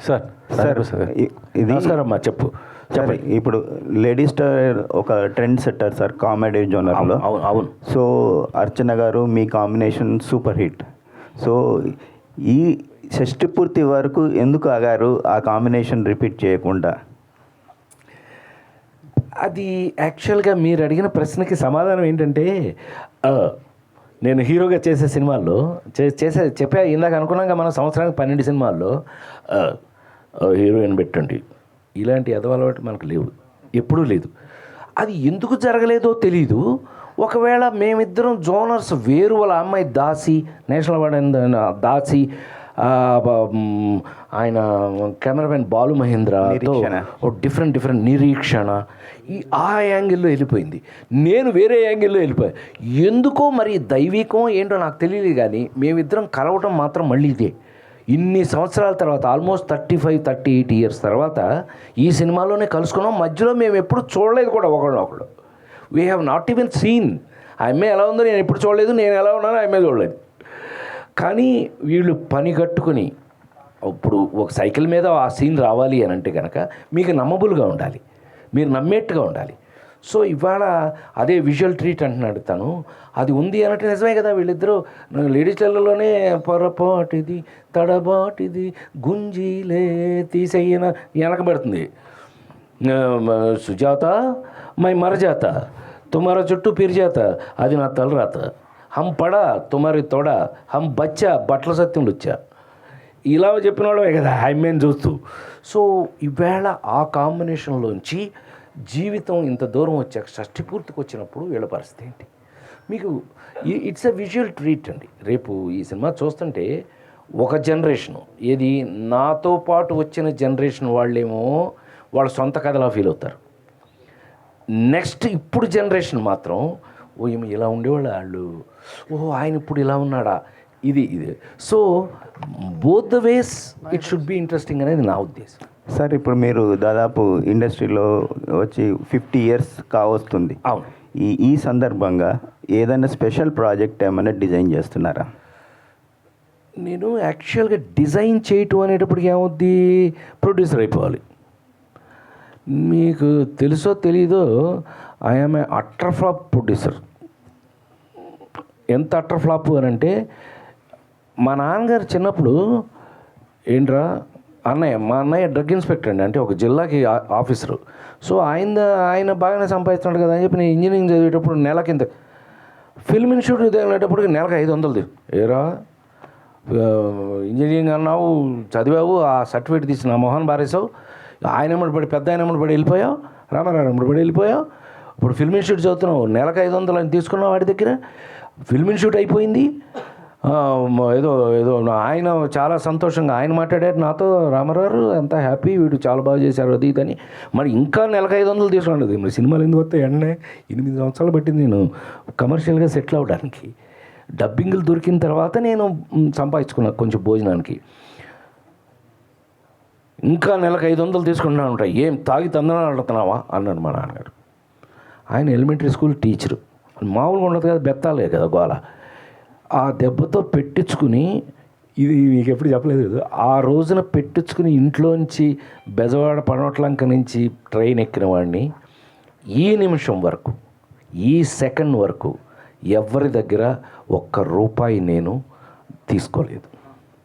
Sir ఇది నమస్కారం అమ్మా, చెప్పు. ఇప్పుడు లేడీ స్టార్ ఒక ట్రెండ్ సెట్టర్ సార్ కామెడీ జోనర్లో. అవును. సో అర్చన గారు మీ కాంబినేషన్ సూపర్ హిట్. సో ఈ షష్టి పూర్తి వరకు ఎందుకు ఆగారు ఆ కాంబినేషన్ రిపీట్ చేయకుండా? అది యాక్చువల్గా మీరు అడిగిన ప్రశ్నకి సమాధానం ఏంటంటే, నేను హీరోగా చేసే సినిమాల్లో చెప్పా ఇందాక అనుకున్నాక మన సంవత్సరానికి 12 సినిమాల్లో హీరోయిన్ పెట్టండి, ఇలాంటి అలవాటు మనకు లేవు, ఎప్పుడూ లేదు. అది ఎందుకు జరగలేదో తెలీదు. ఒకవేళ మేమిద్దరం జోనర్స్ వేరు, వాళ్ళ అమ్మాయి దాసి, నేషనల్ అవార్డు దాసి, ఆయన కెమెరామెన్ బాలు మహేంద్రతో డిఫరెంట్ నిరీక్షణ, ఆ యాంగిల్లో వెళ్ళిపోయింది. నేను వేరే యాంగిల్లో వెళ్ళిపోయాను. ఎందుకో మరి దైవికం ఏంటో నాకు తెలియదు, కానీ మేమిద్దరం కలవటం మాత్రం మళ్ళీ ఇదే. ఇన్ని సంవత్సరాల తర్వాత, ఆల్మోస్ట్ 35-38 ఇయర్స్ తర్వాత ఈ సినిమాలోనే కలుసుకున్నాం. మధ్యలో మేము ఎప్పుడు చూడలేదు కూడా ఒకళ్ళు. We have not even scene. ఆ అమ్మాయి ఎలా ఉందో నేను ఎప్పుడు చూడలేదు, నేను ఎలా ఉన్నానో ఆ అమ్మాయి చూడలేదు. కానీ వీళ్ళు పని కట్టుకుని, ఇప్పుడు ఒక సైకిల్ మీద ఆ సీన్ రావాలి అని అంటే కనుక మీకు నమ్మబుల్గా ఉండాలి, మీరు నమ్మేట్టుగా ఉండాలి. సో ఇవాళ అదే విజువల్ ట్రీట్ అంటున్నాడు తను, అది ఉంది అన్నట్టు నిజమే కదా. వీళ్ళిద్దరూ లేడీస్లలోనే పొరపాటిది తడబాటిది గుంజీలే తీసేయన వెనకబడుతుంది. సుజాత మై మరజాత తుమార చుట్టూ పిరిజాత, అది నా తలరాత. హం పడా తుమారి తొడ, హం బచ్చా బట్టల సత్యంలో వచ్చా, ఇలా చెప్పిన వాళ్ళమే కదా ఐమెన్ చూస్తూ. సో ఈవేళ ఆ కాంబినేషన్లోంచి జీవితం ఇంత దూరం వచ్చాక షష్టి పూర్తికి వచ్చినప్పుడు వీళ్ళ పరిస్థితి ఏంటి? మీకు ఇట్స్ ఎ విజువల్ ట్రీట్ అండి. రేపు ఈ సినిమా చూస్తుంటే ఒక జనరేషను, ఏది నాతో పాటు వచ్చిన జనరేషన్ వాళ్ళేమో వాళ్ళ సొంత కథలా ఫీల్ అవుతారు. నెక్స్ట్ ఇప్పుడు జనరేషన్ మాత్రం ఏమి ఇలా ఉండేవాళ్ళు వాళ్ళు, ఓహో ఆయన ఇప్పుడు ఇలా ఉన్నాడా, ఇది. So both the ways it should be interesting అనేది నా ఉద్దేశం. సార్ ఇప్పుడు మీరు దాదాపు ఇండస్ట్రీలో వచ్చి 50 ఇయర్స్ కావస్తుంది. అవును. ఈ సందర్భంగా ఏదైనా స్పెషల్ ప్రాజెక్ట్ ఏమైనా డిజైన్ చేస్తున్నారా? నేను యాక్చువల్గా డిజైన్ చేయటం అనేటప్పటికి ఏమవుద్ది, ప్రొడ్యూసర్ అయిపోవాలి. మీకు తెలుసో తెలీదో, I'm a utter flop producer. ఎంత అట్టర్ ఫ్లాప్ అని అంటే, మా నాన్నగారు చిన్నప్పుడు ఏంట్రా మా అన్నయ్య డ్రగ్ ఇన్స్పెక్టర్ అండి, అంటే ఒక జిల్లాకి ఆఫీసరు. సో ఆయన బాగానే సంపాదిస్తున్నాడు కదా అని చెప్పి నేను ఇంజనీరింగ్ చదివేటప్పుడు నెలకింత, ఫిల్మ్ ఇన్స్టిట్యూట్ చదివేటప్పటికి నెలకు 500. ఏరా ఇంజనీరింగ్ అన్నావు, చదివావు, ఆ సర్టిఫికేట్ తీసి నా మొహన్ బారేసావు, ఆయన ఎమ్మడి పడి పెద్ద ఆయన ఎమ్మడి పడి వెళ్ళిపోయావు, రామారావు ఎమ్మడి పడి వెళ్ళిపోయావు. ఇప్పుడు ఫిల్మ్ ఇన్స్టిట్యూట్ చదువుతున్నావు, నెలకు 500 అని తీసుకున్నావు వాడి దగ్గర. ఫిల్మ్ ఇన్స్టిట్యూట్ అయిపోయింది. ఏదో ఆయన చాలా సంతోషంగా ఆయన మాట్లాడారు నాతో, రామారావు ఎంత హ్యాపీ, వీడు చాలా బాగా చేశారు అది ఇదని. మరి ఇంకా నెలకు 500 తీసుకున్నాడు. మరి సినిమాలు ఎందుకు వస్తాయి? 8 సంవత్సరాలు పట్టింది నేను కమర్షియల్గా సెటిల్ అవ్వడానికి. డబ్బింగ్లు దొరికిన తర్వాత నేను సంపాదించుకున్నా కొంచెం భోజనానికి. ఇంకా నెలకు 500 తీసుకుంటున్నా ఉంటాయి, ఏం తాగి తందనాలు ఆడుతున్నావా అన్నాడు మా నాన్నగారు. ఆయన ఎలిమెంటరీ స్కూల్ టీచరు, మామూలుగా ఉండదు కదా, బెత్తాలే కదా గోల. ఆ దెబ్బతో పెట్టించుకుని, ఇది మీకు ఎప్పుడు చెప్పలేదు కదా, ఆ రోజున పెట్టించుకుని ఇంట్లోంచి బెజవాడ పనోట్లంక నుంచి ట్రైన్ ఎక్కిన వాడిని ఈ నిమిషం వరకు, ఈ సెకండ్ వరకు ఎవరి దగ్గర ఒక్క రూపాయి నేను తీసుకోలేదు.